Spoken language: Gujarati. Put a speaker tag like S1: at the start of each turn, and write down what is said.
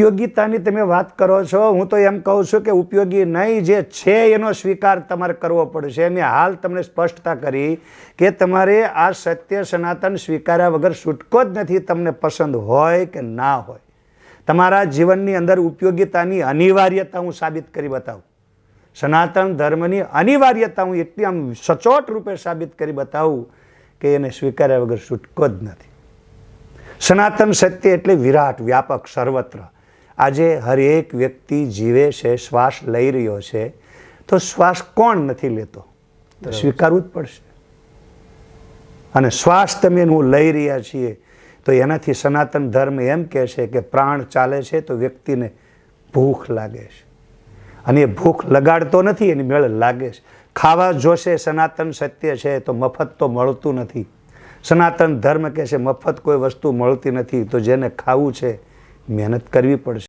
S1: ઉપયોગિતાની તમે વાત કરો છો, હું તો એમ કહું છું કે ઉપયોગી નહીં, જે છે એનો સ્વીકાર તમારે કરવો પડશે. મેં હાલ તમને સ્પષ્ટતા કરી કે તમારે આ સત્ય સનાતન સ્વીકાર્યા વગર છૂટકો જ નથી, તમને પસંદ હોય કે ના હોય. તમારા જીવનની અંદર ઉપયોગિતાની અનિવાર્યતા હું સાબિત કરી બતાવું. સનાતન ધર્મની અનિવાર્યતા હું એટલી આમ સચોટ રૂપે સાબિત કરી બતાવું કે એને સ્વીકાર્યા વગર છૂટકો જ નથી. સનાતન સત્ય એટલે વિરાટ, વ્યાપક, સર્વત્ર. આજે હરેક વ્યક્તિ જીવે છે, શ્વાસ લઈ રહ્યો છે, તો શ્વાસ કોણ નથી લેતો? તો સ્વીકારવું જ પડશે. અને શ્વાસ તમે હું લઈ રહ્યા છીએ તો એનાથી સનાતન ધર્મ એમ કહે છે કે પ્રાણ ચાલે છે તો વ્યક્તિને ભૂખ લાગે છે, અને એ ભૂખ લગાડતો નથી, એની મેળ લાગે છે. ખાવા જોશે, સનાતન સત્ય છે, તો મફત તો મળતું નથી. સનાતન ધર્મ કહે છે મફત કોઈ વસ્તુ મળતી નથી, તો જેને ખાવું છે મહેનત કરવી પડશે.